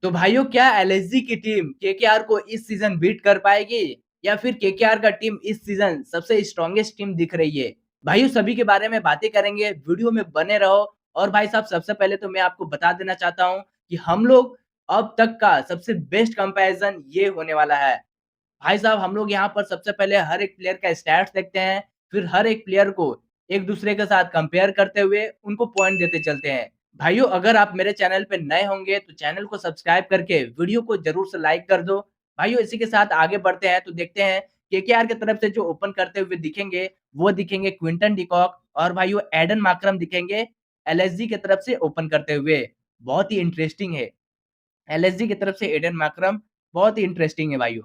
तो भाइयों क्या एलएसजी की टीम केकेआर को इस सीजन बीट कर पाएगी या फिर केकेआर का टीम इस सीजन सबसे स्ट्रॉन्गेस्ट टीम दिख रही है? भाइयों सभी के बारे में बातें करेंगे, वीडियो में बने रहो। और भाई साहब सबसे पहले तो मैं आपको बता देना चाहता हूँ कि हम लोग अब तक का सबसे बेस्ट कंपैरिजन ये होने वाला है। भाई साहब हम लोग यहाँ पर सबसे पहले हर एक प्लेयर का स्टैट्स देखते हैं, फिर हर एक प्लेयर को एक दूसरे के साथ कंपेयर करते हुए उनको पॉइंट देते चलते हैं। भाइयों अगर आप मेरे चैनल पे नए होंगे तो चैनल को सब्सक्राइब करके वीडियो को जरूर से लाइक कर दो। भाइयों इसी के साथ आगे बढ़ते हैं तो देखते हैं केकेआर की तरफ से जो ओपन करते हुए दिखेंगे वो दिखेंगे क्विंटन डिकॉक और भाइयों एडन मार्करम दिखेंगे एलएसजी की तरफ से ओपन करते हुए। बहुत ही इंटरेस्टिंग है। एलएसजी की तरफ से एडन मार्करम बहुत ही इंटरेस्टिंग है भाइयों।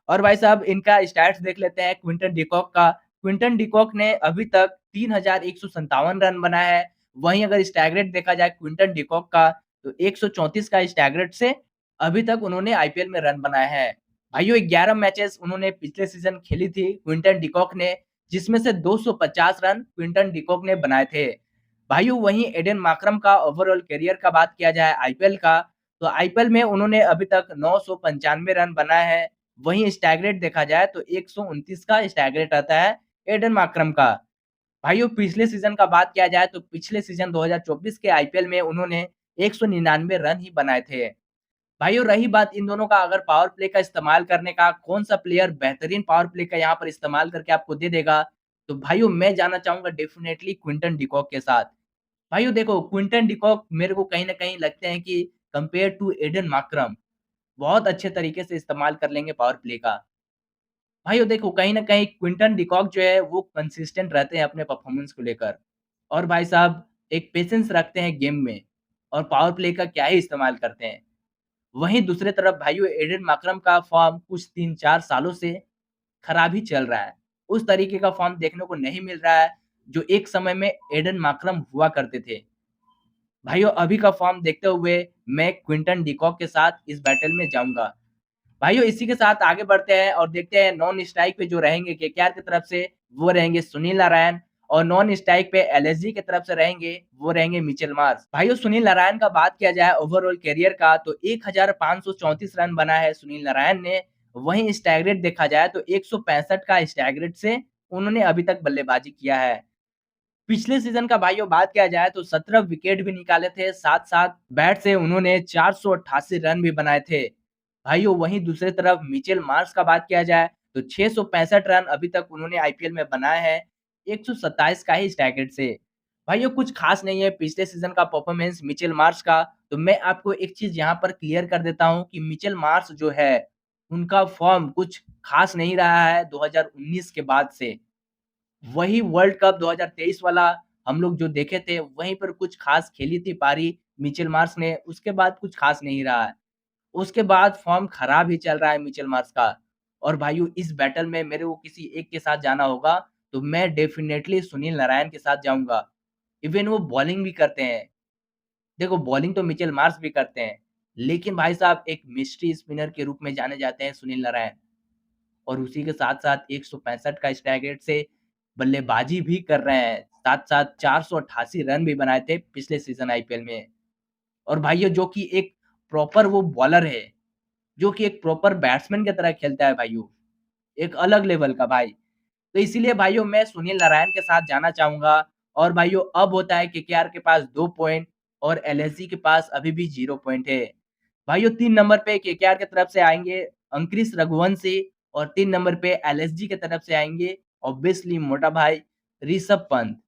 और भाई साहब इनका स्टैट्स देख लेते हैं क्विंटन डिकॉक का। क्विंटन डिकॉक ने अभी तक 3157 रन बनाए हैं। वहीं अगर स्ट्राइक रेट देखा जाए क्विंटन डिकॉक का तो 134 का स्ट्राइक रेट से अभी तक उन्होंने आईपीएल में रन बनाए हैं। भाइयों 11 मैचेस उन्होंने पिछले सीजन खेली थी क्विंटन डिकॉक ने, जिसमें से 250 रन क्विंटन डिकॉक ने बनाए थे। भाइयों वहीं एडन मार्करम का ओवरऑल करियर का बात किया जाए आईपीएल का तो आईपीएल में उन्होंने अभी तक 995 रन बनाए हैं। वहीं स्ट्राइक रेट देखा जाए तो 129 का स्ट्राइक रेट आता है एडन मार्करम का। भाइयों पिछले सीजन का बात किया जाए तो पिछले सीजन 2024 के आईपीएल में उन्होंने 199 रन ही बनाए थे। भाइयों रही बात इन दोनों का अगर पावर प्ले का इस्तेमाल करने का, कौन सा प्लेयर बेहतरीन पावर प्ले का यहाँ पर इस्तेमाल करके आपको दे देगा, तो भाइयों मैं जाना चाहूंगा डेफिनेटली क्विंटन डिकॉक के साथ। भाइयों देखो क्विंटन डिकॉक मेरे को कहीं ना कहीं लगते हैं कि कंपेयर टू एडन मार्करम बहुत अच्छे तरीके से इस्तेमाल कर लेंगे पावर प्ले का। भाइयों देखो कहीं न कहीं क्विंटन डिकॉक जो है वो कंसिस्टेंट रहते हैं अपने परफॉर्मेंस को लेकर। और भाई साहब एक पेशेंस रखते हैं गेम में और पावर प्ले का क्या ही इस्तेमाल करते हैं। वहीं दूसरी तरफ भाइयों एडन मार्करम का फॉर्म कुछ 3-4 सालों से खराब ही चल रहा है। उस तरीके का फॉर्म देखने को नहीं मिल रहा है जो एक समय में एडन मार्करम हुआ करते थे। भाइयों अभी का फॉर्म देखते हुए मैं क्विंटन डिकॉक के साथ इस बैटल में जाऊँगा। भाइयों इसी के साथ आगे बढ़ते हैं और देखते हैं नॉन स्ट्राइक पे जो रहेंगे केकेआर की तरफ से वो रहेंगे सुनील नारायण और नॉन स्ट्राइक पे एलएसजी की तरफ से रहेंगे वो रहेंगे मिचेल मार्श। भाइयों सुनील नारायण का बात किया जाए ओवरऑल करियर का तो 1534 रन बना है सुनील नारायण ने। वहीं स्ट्राइक रेट देखा जाए तो 165 का स्ट्राइक रेट से उन्होंने अभी तक बल्लेबाजी किया है। पिछले सीजन का भाइयों बात किया जाए तो 17 विकेट भी निकाले थे, साथ-साथ बैट से उन्होंने 488 रन भी बनाए थे। भाइयों वहीं दूसरी तरफ मिचेल मार्श का बात किया जाए तो 665 रन अभी तक उन्होंने आईपीएल में बनाए हैं, 127 का ही स्ट्राइक रेट से। भाइयों कुछ खास नहीं है पिछले सीजन का परफॉर्मेंस मिचेल मार्श का, तो मैं आपको एक चीज़ यहाँ पर क्लियर कर देता हूँ कि मिचेल मार्श जो है, उनका फॉर्म कुछ खास नहीं रहा है 2019 के बाद से। वही वर्ल्ड कप 2023 वाला हम लोग जो देखे थे, वहीं पर कुछ खास खेली थी पारी मिचेल मार्श ने, उसके बाद कुछ खास नहीं रहा है। उसके बाद फॉर्म खराब ही चल रहा है मिचेल मार्श का। और भाइयों इस बैटल में मेरे को किसी एक के साथ जाना होगा, तो मैं डेफिनिटली सुनील नारायण के साथ जाऊँगा। इवन वो बॉलिंग भी करते हैं। देखो बॉलिंग तो मिचेल मार्श भी करते हैं, लेकिन भाई साहब एक मिस्ट्री स्पिनर के रूप में जाने जाते हैं सुनील नारायण। और उसी के साथ-साथ 165 का स्ट्राइक रेट से बल्लेबाजी भी कर रहे हैं। साथ-साथ 488 रन भी बनाए थे पिछले सीज़न आईपीएल में। और भाइयों जो कि एक प्रॉपर वो बॉलर है, जो कि एक प्रॉपर बैट्समैन की तरह खेलता है भाइयों। एक अलग लेवल का भाई। तो इसीलिए भाइयों मैं सुनील नारायण के साथ जाना चाहूँगा। और भाइयों अब होता है केकेआर के पास 2 पॉइंट और एलएसजी के पास अभी भी 0 पॉइंट है। भाइयों 3 नंबर पे केकेआर की तरफ से आएँगे अंक्रिश रघुवंशी और 3 नंबर पे एलएसजी की तरफ से आएँगे ऑब्वियसली मोटा भाई ऋषभ पंत।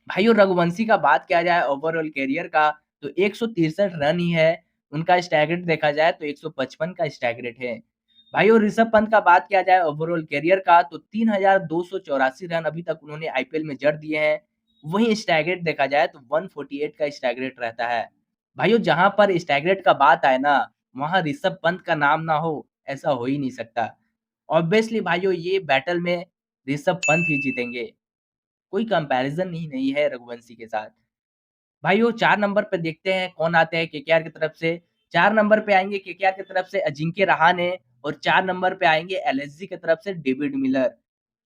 भाइयों रघुवंशी का बात किया जाए ओवरऑल करियर का तो 163 रन ही है। उनका स्ट्राइक रेट देखा जाए तो 155 का स्ट्राइक रेट है। भाइयों ऋषभ पंत का बात किया जाए ओवरऑल करियर का तो 3284 रन अभी तक उन्होंने आईपीएल में जड़ दिए हैं। वहीं स्ट्राइक रेट देखा जाए तो 148 का स्ट्राइक रेट रहता है। भाइयों जहां पर स्ट्राइक रेट का बात आए ना, वहां ऋषभ पंत का नाम ना हो ऐसा हो ही नहीं सकता। ऑब्वियसली भाइयों ये बैटल में ऋषभ पंत ही जीतेंगे। कोई कंपैरिजन ही नहीं है रघुवंशी के साथ। भाइयों 4 नंबर पे देखते हैं कौन आते हैं केकेआर की तरफ से। 4 नंबर पे आएँगे केकेआर की तरफ से अजिंक्य रहाणे और 4 नंबर पे आएँगे एलएसजी की तरफ से डेविड मिलर।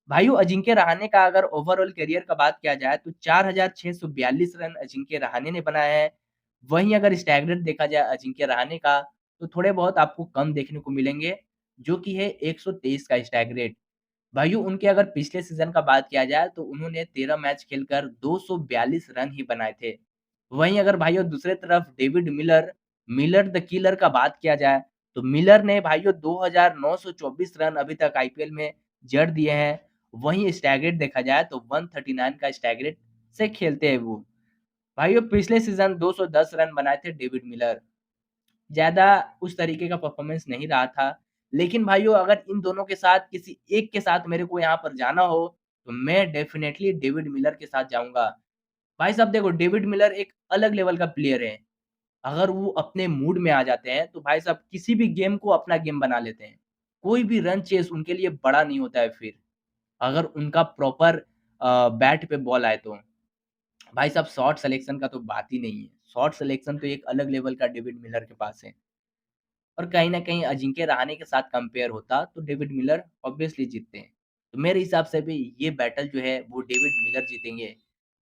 भाइयों अजिंक्य रहाणे का अगर ओवरऑल करियर का बात किया जाए तो 4642 रन अजिंक्य रहाणे ने बनाए हैं। वहीं अगर स्टैग रेट देखा जाए अजिंक्य रहाणे का, तो थोड़े बहुत आपको कम देखने को मिलेंगे, जो कि है 123 का स्टैग रेट। भाइयों उनके अगर पिछले सीज़न का बात किया जाए तो उन्होंने 13 मैच खेलकर 242 रन ही बनाए थे। वहीं अगर भाइयों दूसरे तरफ David Miller, Miller the killer का बात किया जाए, तो मिलर ने भाइयों 2924 रन अभी तक आईपीएल में जड़ दिए हैं। वहीं स्टैग रेट देखा जाए तो 139 का स्टैग रेट से खेलते हैं वो। भाइयों पिछले सीज़न 210 रन बनाए थे डेविड मिलर। ज़्यादा उस तरीके का परफ़ॉर्मेंस नहीं रहा था। लेकिन भाइयों अगर इन दोनों के साथ किसी एक के साथ मेरे को यहाँ पर जाना हो, तो मैं डेफ़िनेटली डेविड मिलर के साथ जाऊँगा। भाई साहब देखो डेविड मिलर एक अलग लेवल का प्लेयर है। अगर वो अपने मूड में आ जाते हैं, तो भाई साहब किसी भी गेम को अपना गेम बना लेते हैं। कोई भी रन चेज़ उनके लिए बड़ा नहीं होता है फिर, अगर उनका प्रॉपर बैट पे बॉल आए तो। भाई साहब शॉट सिलेक्शन का तो बात ही नहीं है। शॉट सिलेक्शन तो एक अलग लेवल का डेविड मिलर के पास है। और कहीं न कहीं अजिंक्य रहाणे के साथ कंपेयर होता, तो डेविड मिलर ऑब्वियसली जीतते हैं। तो मेरे हिसाब से भी ये बैटल जो है, वो डेविड मिलर जीतेंगे।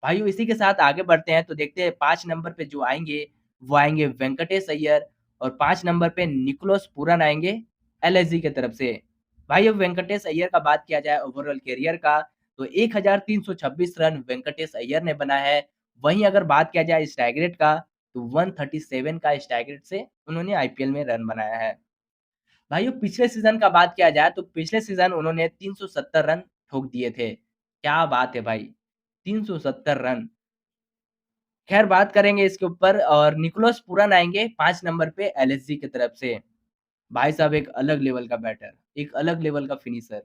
भाइयों इसी के साथ आगे बढ़ते हैं, तो देखते हैं 5 नंबर पे जो आएँगे, वो आएँगे वेंकटेश अय्यर और 5 नंबर पे निकोलस पूरन आएँगे एलएसजी की तरफ से। भाई अब वेंकटेश अय्यर का बात किया जाए ओवरऑल करियर का, तो 1326 रन वेंकटेश अय्यर ने बनाया है। वहीं अगर बात किया जाए स्ट्राइक रेट का, तो 137 का स्ट्राइक रेट से उन्होंने आईपीएल में रन बनाया है। भाइयों पिछले सीज़न का बात किया जाए तो पिछले सीज़न उन्होंने 370 रन ठोक दिए थे। क्या बात है भाई! 370 रन। ख़ैर बात करेंगे इसके ऊपर और निकोलस पूरन आएँगे 5 नंबर पे एलएसजी की तरफ से। भाई साहब एक अलग लेवल का बैटर, एक अलग लेवल का फिनिशर।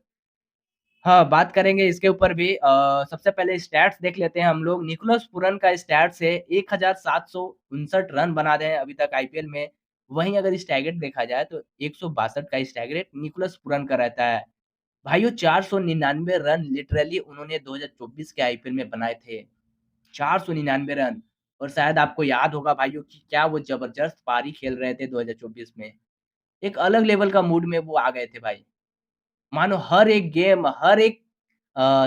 हाँ, बात करेंगे इसके ऊपर भी सबसे पहले स्टैट्स देख लेते हैं हम लोग। निकोलस पूरन का स्टैट्स है 1759 रन बना रहे हैं अभी तक आईपीएल में। वहीं अगर स्ट्राइक रेट देखा जाए तो 162 का स्ट्राइक रेट निकोलस पूरन का रहता है। भाइयों 499 रन लिटरली उन्होंने 2024 के आईपीएल में बनाए थे। 499 रन और शायद आपको याद होगा भाइयों कि क्या वो ज़बरदस्त पारी खेल रहे थे 2024 में। एक अलग लेवल का मूड में वो आ गए थे भाई। मानो हर एक गेम, हर एक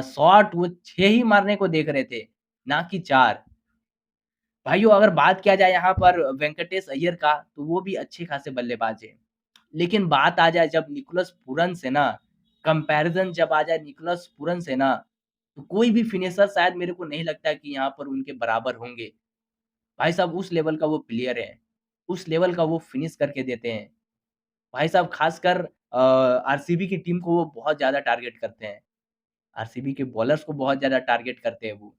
शॉट वो 6 ही मारने को देख रहे थे, ना कि 4। भाइयों अगर बात किया जाए यहाँ पर वेंकटेश अय्यर का, तो वो भी अच्छे खासे बल्लेबाज हैं। लेकिन बात आ जाए जब निकोलस पूरन से ना, कंपैरिज़न जब आ जाए निकोलस पूरन से ना, तो कोई भी फिनिशर शायद मेरे को नहीं लगता है कि यहाँ पर उनके बराबर होंगे। भाई साहब उस लेवल का वो प्लेयर है, उस लेवल का वो फिनिश करके देते हैं। भाई साहब खासकर आरसीबी की टीम को वो बहुत ज़्यादा टारगेट करते हैं। आरसीबी के बॉलर्स को बहुत ज़्यादा टारगेट करते हैं वो।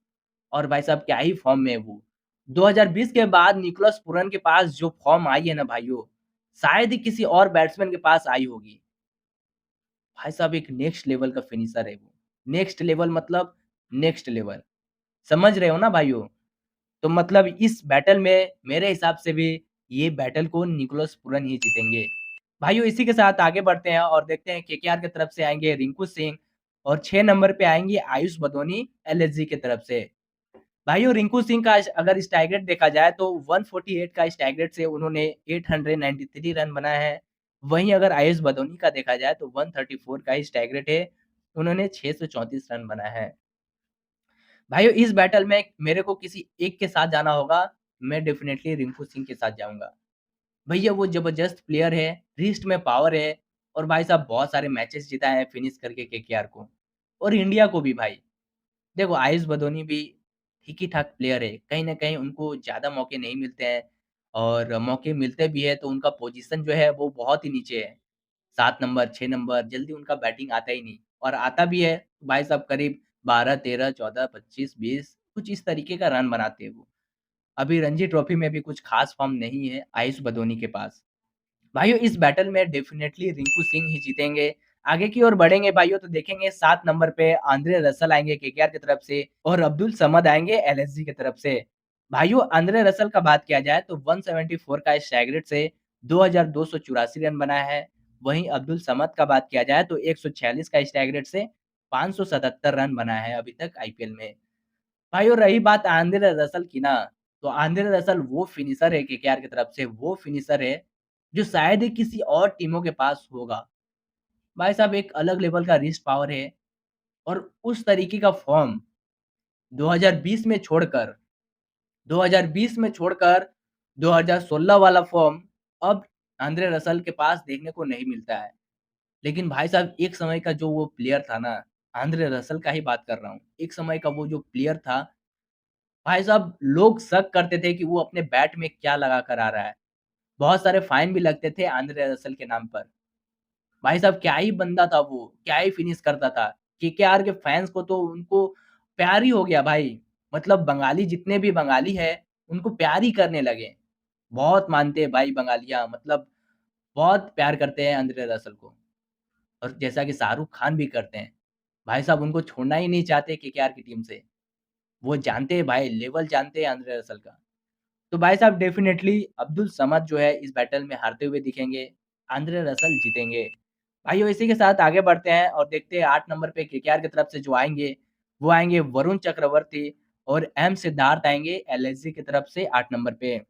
और भाई साहब क्या ही फ़ॉर्म में है वो। 2020 के बाद निकोलस पूरन के पास जो फ़ॉर्म आई है ना भाइयों, शायद ही किसी और बैट्समैन के पास आई होगी। भाई साहब एक नेक्स्ट लेवल का फिनिशर है वो। नेक्स्ट लेवल मतलब नेक्स्ट लेवल। समझ रहे हो ना भाइयों? तो मतलब इस बैटल में मेरे हिसाब से भी ये बैटल को निकोलस पूरन ही जीतेंगे। भाइयों इसी के साथ आगे बढ़ते हैं और देखते हैं केकेआर की तरफ से आएँगे रिंकू सिंह और 6 नंबर पे आएँगे आयुष बदौनी एलएसजी की तरफ से। भाइयों रिंकू सिंह का अगर स्ट्राइक रेट देखा जाए तो 148 का स्ट्राइक रेट से उन्होंने 893 रन बनाए हैं। वहीं अगर आयुष बदौनी का देखा जाए तो 134 का स्ट्राइक रेट है, उन्होंने 634 रन बनाए हैं। भाइयों इस बैटल में मेरे को किसी एक के साथ जाना होगा, मैं डेफिनिटली रिंकू सिंह के साथ जाऊँगा। भैया वो ज़बरदस्त प्लेयर है, रिस्ट में पावर है और भाई साहब बहुत सारे मैचेस जीता है फिनिश करके केकेआर को और इंडिया को भी भाई। देखो आयुष बदौनी भी ठीक ही ठाक प्लेयर है, कहीं न कहीं उनको ज़्यादा मौके नहीं मिलते हैं और मौके मिलते भी हैं तो उनका पोज़ीशन जो है वो बहुत ही नीचे है। 7 नंबर, 6 नंबर जल्दी उनका बैटिंग आता ही नहीं और आता भी है, तो भाई साहब करीब 12, 13, 14, 25, 20 कुछ इस तरीके का रन बनाते हैं वो। अभी रणजी ट्रॉफी में भी कुछ ख़ास फ़ॉर्म नहीं है आयुष बदौनी के पास। भाइयों इस बैटल में डेफ़िनेटली रिंकू सिंह ही जीतेंगे। आगे की ओर बढ़ेंगे भाइयों तो देखेंगे 7 नंबर पे आंद्रे रसल आएँगे केकेआर की तरफ से और अब्दुल समद आएँगे एलएसजी की तरफ से। भाइयों आंद्रे रसल का बात किया जाए तो 174 का स्ट्राइक रेट से 2284 रन बनाया है। वहीं अब्दुल समद का बात किया जाए तो 146 का स्ट्राइक रेट से 577 रन बनाया है अभी तक आईपीएल में। भाइयों रही बात आंद्रे रसल की ना, तो आंद्रे रसल वो फिनिशर है केकेआर की तरफ से, वो फिनिशर है, जो शायद ही किसी और टीमों के पास होगा। भाई साहब एक अलग लेवल का रिस्ट पावर है और उस तरीके का फ़ॉर्म 2020 में छोड़कर 2020 में छोड़कर 2016 वाला फ़ॉर्म अब आंद्रे रसल के पास देखने को नहीं मिलता है। लेकिन भाई साहब एक समय का जो वो प्लेयर था ना, आंद्रे रसल का ही बात कर रहा हूँ। एक समय का वो जो प्लेयर था, भाई साहब लोग शक करते थे कि वो अपने बैट में क्या लगा कर आ रहा है। बहुत सारे फाइन भी लगते थे आंद्रे रसल के नाम पर। भाई साहब क्या ही बंदा था वो, क्या ही फिनिश करता था। केकेआर के फैन्स को तो उनको प्यार ही हो गया भाई। मतलब बंगाली जितने भी बंगाली हैं, उनको प्यार ही करने लगे। बहुत मानते हैं भाई बंगालियाँ मतलब बहुत प्यार करते हैं आंद्रे रसल को। और जैसा कि शाहरुख खान भी करते हैं। भाई साहब उनको छोड़ना ही नहीं चाहते केकेआर की टीम से। वो जानते हैं भाई, लेवल जानते हैं आंद्रे रसल का। तो भाई साहब डेफ़िनेटली अब्दुल समद जो है इस बैटल में हारते हुए दिखेंगे, आंद्रे रसल जीतेंगे। भाइयों इसी के साथ आगे बढ़ते हैं और देखते हैं 8 नंबर पे केकेआर की तरफ से जो आएँगे, वो आएँगे वरुण चक्रवर्ती और एम सिद्धार्थ आएँगे एलएसजी की तरफ से 8 नंबर पे।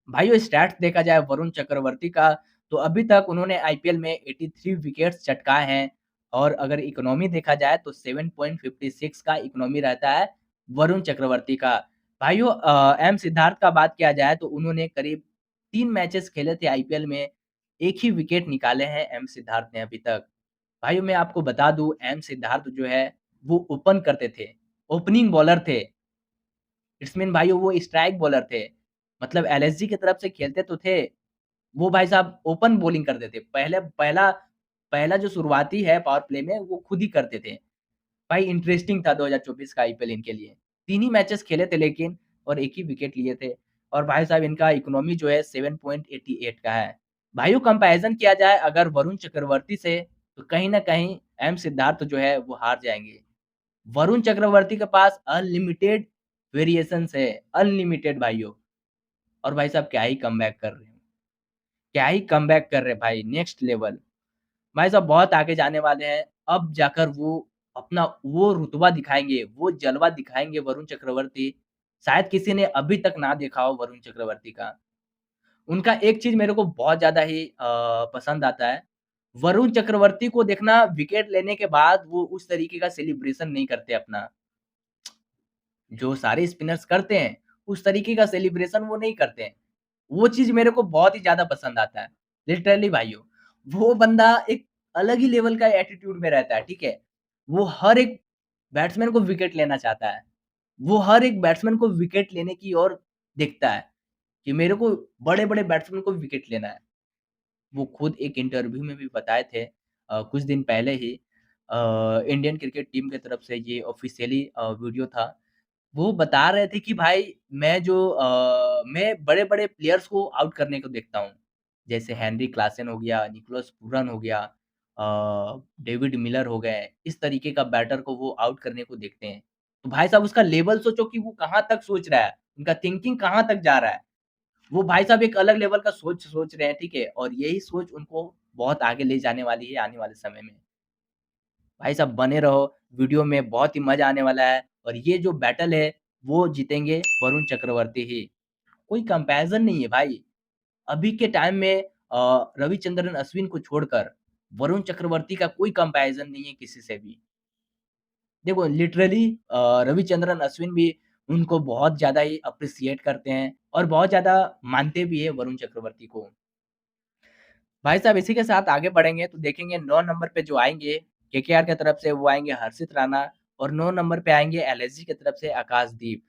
भाइयों स्टैट्स देखा जाए वरुण चक्रवर्ती का, तो अभी तक उन्होंने आईपीएल में 83 विकेट्स चटकाए हैं और अगर इकोनॉमी देखा जाए तो 7.56 का इकोनॉमी रहता है वरुण चक्रवर्ती का। भाइयों एम सिद्धार्थ का बात किया जाए तो उन्होंने करीब 3 मैचेस खेले थे आईपीएल में, 1 ही विकेट निकाले हैं एम सिद्धार्थ ने अभी तक। भाइयों मैं आपको बता दूँ एम सिद्धार्थ जो है, वो ओपन करते थे, ओपनिंग बॉलर थे। इट्स मीन भाइयों वो स्ट्राइक बॉलर थे। मतलब एलएसजी की तरफ से खेलते तो थे, वो भाई साहब ओपन बॉलिंग करते थे। पहले पहला पहला जो शुरुआती है पावर प्ले में वो खुद ही करते थे। भाई इंटरेस्टिंग था 2024 का आईपीएल इनके लिए। 3 ही मैचेस खेले थे लेकिन और 1 ही विकेट लिए थे और भाई साहब इनका इकोनॉमी जो है 7.88 का है। भाइयों कंपैरिज़न किया जाए अगर वरुण चक्रवर्ती से, तो कहीं न कहीं एम सिद्धार्थ जो है वो हार जाएँगे। वरुण चक्रवर्ती के पास अनलिमिटेड वेरिएशंस है, अनलिमिटेड भाइयों और भाई साहब क्या ही कमबैक कर रहे हैं। क्या ही कमबैक कर रहे हैं भाई, नेक्स्ट लेवल। भाई साहब बहुत आगे जाने वाले हैं। अब जाकर वो अपना वो रुतबा दिखाएँगे, वो जलवा दिखाएँगे वरुण चक्रवर्ती। शायद किसी ने अभी तक ना देखा हो वरुण चक्रवर्ती का। उनका एक चीज़ मेरे को बहुत ज़्यादा ही पसंद आता है। वरुण चक्रवर्ती को देखना विकेट लेने के बाद वो उस तरीके का सेलिब्रेशन नहीं करते अपना। जो सारे स्पिनर्स करते हैं, उस तरीके का सेलिब्रेशन वो नहीं करते हैं। वो चीज़ मेरे को बहुत ही ज़्यादा पसंद आता है। लिटरली भाइयों, वो बंदा एक अलग ही लेवल का एटीट्यूड में रहता है, ठीक है? वो हर एक बैट्समैन को विकेट लेना चाहता है। वो हर एक बैट्समैन को विकेट लेने की ओर देखता है, कि मेरे को बड़े-बड़े बैट्समैन को विकेट लेना है। वो खुद एक इंटरव्यू में भी बताए थे कुछ दिन पहले ही इंडियन क्रिकेट टीम की तरफ से ये ऑफ़िशियली वीडियो था। वो बता रहे थे कि भाई मैं बड़े-बड़े प्लेयर्स को आउट करने को देखता हूँ। जैसे हेनरी क्लासन हो गया, निकोलस पूरन हो गया डेविड मिलर हो गए, इस तरीके का बैटर को वो आउट करने को देखते हैं। तो भाई साहब उसका लेवल सोचो कि वो कहाँ तक सोच रहा है, उनका थिंकिंग कहाँ तक जा रहा है। वो भाई साहब एक अलग लेवल का सोच सोच रहे हैं, ठीक है? और यही सोच उनको बहुत आगे ले जाने वाली है आने वाले समय में। भाई साहब बने रहो, वीडियो में बहुत ही मज़ा आने वाला है और ये जो बैटल है, वो जीतेंगे वरुण चक्रवर्ती ही। कोई कंपैरिज़न नहीं है भाई। अभी के टाइम में रविचंद्रन अश्विन को छोड़कर वरुण चक्रवर्ती का कोई कंपैरिज़न नहीं है किसी से भी। देखो लिटरली रविचंद्रन अश्विन भी उनको बहुत ज़्यादा ही एप्रिशिएट करते हैं और बहुत ज़्यादा मानते भी हैं वरुण चक्रवर्ती को। भाई साहब इसी के साथ आगे बढ़ेंगे तो देखेंगे 9 नंबर पे जो आएँगे, केकेआर की तरफ से वो आएँगे हर्षित राणा और 9 नंबर पे आएँगे एलएसजी की तरफ से आकाशदीप।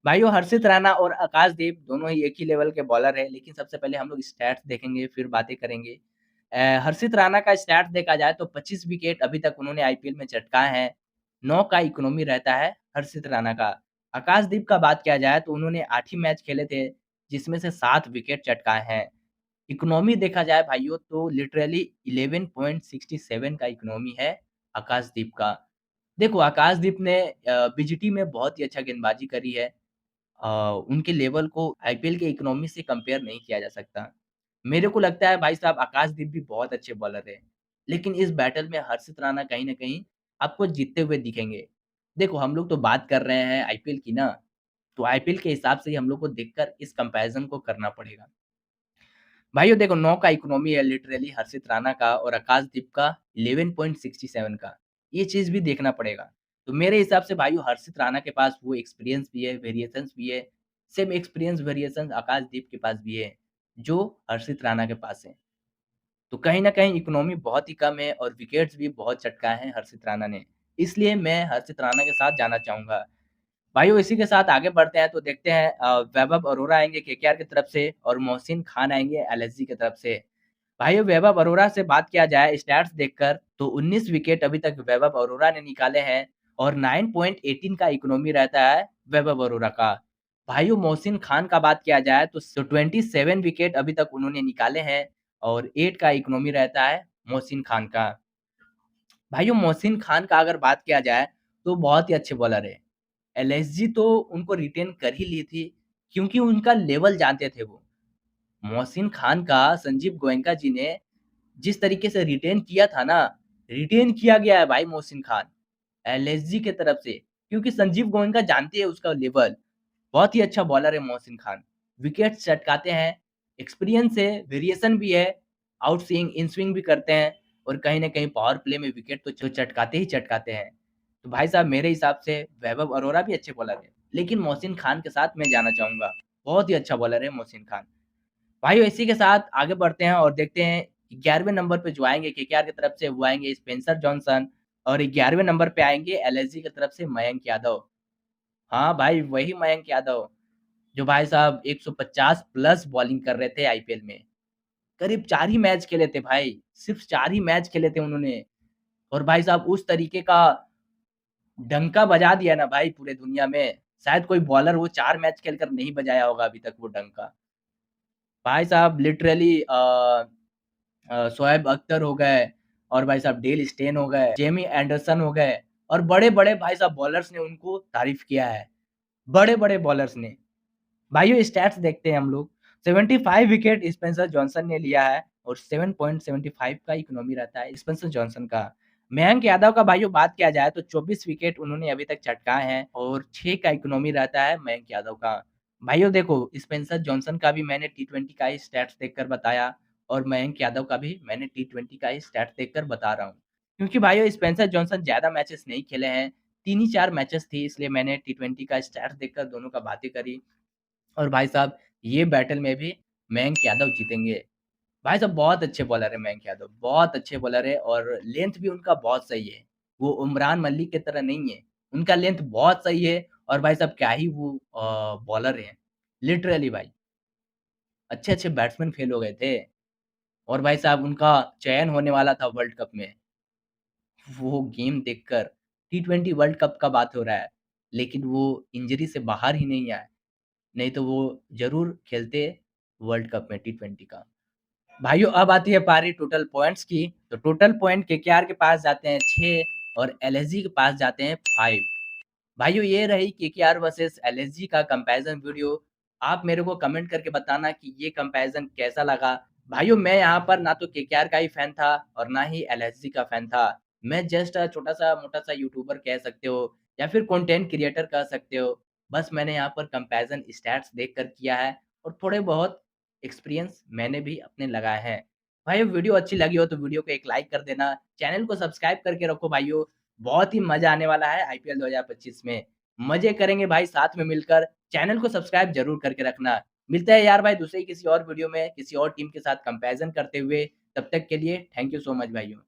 भाइयों हर्षित राणा और आकाशदीप दोनों ही एक ही लेवल के बॉलर हैं, लेकिन सबसे पहले हम लोग स्टैट्स देखेंगे फिर बातें करेंगे। हर्षित राणा का स्टैट्स देखा जाए तो 25 विकेट अभी तक उन्होंने आईपीएल में चटकाए हैं, 9 का इकोनॉमी रहता है हर्षित राणा का। आकाशदीप का बात किया जाए तो उन्होंने 8 ही मैच खेले थे, जिसमें से 7 विकेट चटकाए हैं। इकोनॉमी देखा जाए भाइयों तो लिटरली 11.67 का इकोनॉमी है आकाशदीप का। देखो आकाशदीप ने बीजीटी में बहुत ही अच्छा गेंदबाजी करी है। अ, उनके लेवल को आईपीएल के इकोनॉमी से कंपेयर नहीं किया जा सकता। मेरे को लगता है भाई साहब आकाशदीप भी बहुत अच्छे बॉलर हैं। लेकिन इस बैटल में हर्षित राणा कहीं न कहीं आपको जीतते हुए दिखेंगे। देखो हम लोग तो बात कर रहे हैं आईपीएल की ना, तो आईपीएल के हिसाब से ही हम लोग को देखकर इस कंपैरिज़न को करना पड़ेगा। भाइयों देखो 9 का इकोनॉमी है लिटरली हर्षित राणा का और आकाशदीप का 11.67 का। ये चीज़ भी देखना पड़ेगा। तो मेरे हिसाब से भाइयों हर्षित राणा के पास वो एक्सपीरियंस भी है, वेरिएशंस भी है। सेम एक्सपीरियंस वेरिएशन आकाशदीप के पास भी है, जो हर्षित राणा के पास है। तो कहीं न कहीं इकोनॉमी बहुत ही कम है और विकेट्स भी बहुत चटकाए हैं हर्षित राणा ने। इसलिए मैं हर्षित राणा के साथ जाना चाहूँगा। भाइयों इसी के साथ आगे बढ़ते हैं तो देखते हैं वैभव अरोड़ा आएँगे केकेआर की तरफ से और मोहसिन खान आएँगे एलएसजी की तरफ से। भाइयों वैभव अरोड़ा से बात किया जाए स्टैट्स देखकर तो 19 विकेट अभी तक वैभव अरोड़ा ने निकाले हैं और 9.18 का इकोनॉमी रहता है वैभव अरोड़ा का। भाइयों मोहसिन खान का बात किया जाए तो 27 विकेट अभी तक उन्होंने निकाले हैं और 8 का इकोनॉमी रहता है मोहसिन खान का। भाइयों मोहसिन खान का अगर बात किया जाए तो बहुत ही अच्छे बॉलर है। एलएसजी तो उनको रिटेन कर ही ली थी क्योंकि उनका लेवल जानते थे वो। मोहसिन खान का संजीव गोयनका जी ने जिस तरीके से रिटेन किया था ना, रिटेन किया गया है भाई मोहसिन खान, एलएसजी की तरफ से क्योंकि संजीव गोयनका जानते हैं उसका लेवल। बहुत ही अच्छा बॉलर है मोहसिन खान। विकेट्स चटकाते हैं, एक्सपीरियंस है, वेरिएशन भी है, आउट स्विंग, इन स्विंग भी करते हैं और कहीं न कहीं पावर प्ले में विकेट तो चटकाते ही चटकाते हैं। तो भाई साहब मेरे हिसाब से वैभव अरोड़ा भी अच्छे बॉलर हैं, लेकिन मोहसिन खान के साथ मैं जाना चाहूँगा। बहुत ही अच्छा बॉलर है मोहसिन खान। भाइयों इसी के साथ आगे बढ़ते हैं और देखते हैं 11वें नंबर पे जो आएँगे केकेआर की तरफ से वो आएँगे स्पेंसर जॉनसन और 11वें नंबर पे आएँगे एलएसजी की तरफ से मयंक यादव। हाँ भाई, वही मयंक यादव, जो भाई साहब 150 प्लस बॉलिंग कर रहे थे आईपीएल में। करीब 4 ही मैच खेले थे भाई, सिर्फ़ 4 ही मैच खेले थे उन्होंने और भाई साहब उस तरीके का डंका बजा दिया ना भाई पूरे दुनिया में, शायद कोई बॉलर वो 4 मैच खेलकर नहीं बजाया होगा अभी तक वो डंका। भाई साहब लिटरली शोएब अख्तर हो गए और भाई साहब डेल स्टेन हो गए, जेमी एंडरसन हो गए और बड़े-बड़े भाई साहब बॉलर्स ने उनको तारीफ़ किया है, बड़े-बड़े बॉलर्स ने। भाइयों स्टैट्स देखते हैं हम लोग, 75 विकेट स्पेंसर जॉनसन ने लिया है और 7.75 का इकोनॉमी रहता है स्पेंसर जॉनसन का। मयंक यादव का भाइयों बात किया जाए तो 24 विकेट उन्होंने अभी तक चटकाए हैं और 6 का इकोनॉमी रहता है मयंक यादव का। भाइयों देखो स्पेंसर जॉनसन का भी मैंने टी20 का ही स्टैट्स देखकर बताया और मयंक यादव का भी मैंने टी20 का ही स्टैट्स देखकर बता रहा हूँ। क्योंकि भाइयों स्पेंसर जॉनसन ज़्यादा मैचेस नहीं खेले हैं, 3 ही 4 मैचेस थी इसलिए मैंने टी20 का स्टैट्स देखकर दोनों का बातें करी। और भाई साहब ये बैटल में भी मयंक यादव जीतेंगे। भाई साहब बहुत अच्छे बॉलर है मयंक यादव, बहुत अच्छे बॉलर है और लेंथ भी उनका बहुत सही है। वो उमरान मलिक की तरह नहीं है, उनका लेंथ बहुत सही है और भाई साहब क्या ही वो बॉलर हैं। लिटरली भाई, अच्छे-अच्छे बैट्समैन फेल हो गए थे और भाई साहब उनका चयन होने वाला था वर्ल्ड कप में। वो गेम देखकर टी20 वर्ल्ड कप का बात हो रहा है, लेकिन वो इंजरी से बाहर ही नहीं आए। नहीं तो वो ज़रूर खेलते वर्ल्ड कप में टी20 का। भाइयों अब आती है पारी टोटल पॉइंट्स की, तो टोटल पॉइंट केकेआर के पास जाते हैं 6 और एलएसजी के पास जाते हैं 5। भाइयों ये रही केकेआर वर्सेस एलएसजी का कंपैरिज़न वीडियो। आप मेरे को कमेंट करके बताना कि ये कंपैरिज़न कैसा लगा। भाइयों मैं यहाँ पर ना तो केकेआर का ही फैन था और ना ही एलएसजी का फैन था। मैं जस्ट छोटा-सा मोटा-सा यूट्यूबर कह सकते हो या फिर कंटेंट क्रिएटर कह सकते हो। बस मैंने यहाँ पर कंपैरिज़न स्टैट्स देखकर किया है और थोड़े बहुत एक्सपीरियंस मैंने भी अपने लगाए हैं। भाइयों वीडियो अच्छी लगी हो तो वीडियो को एक लाइक कर देना, चैनल को सब्सक्राइब करके रखो भाइयों। बहुत ही मज़ा आने वाला है आईपीएल 2025 में। मज़े करेंगे भाई साथ में मिलकर। चैनल को सब्सक्राइब ज़रूर करके रखना। मिलते हैं यार भाई दूसरे किसी और वीडियो में, किसी और टीम के साथ कंपैरिज़न करते हुए। तब तक के लिए थैंक यू सो मच भाइयों।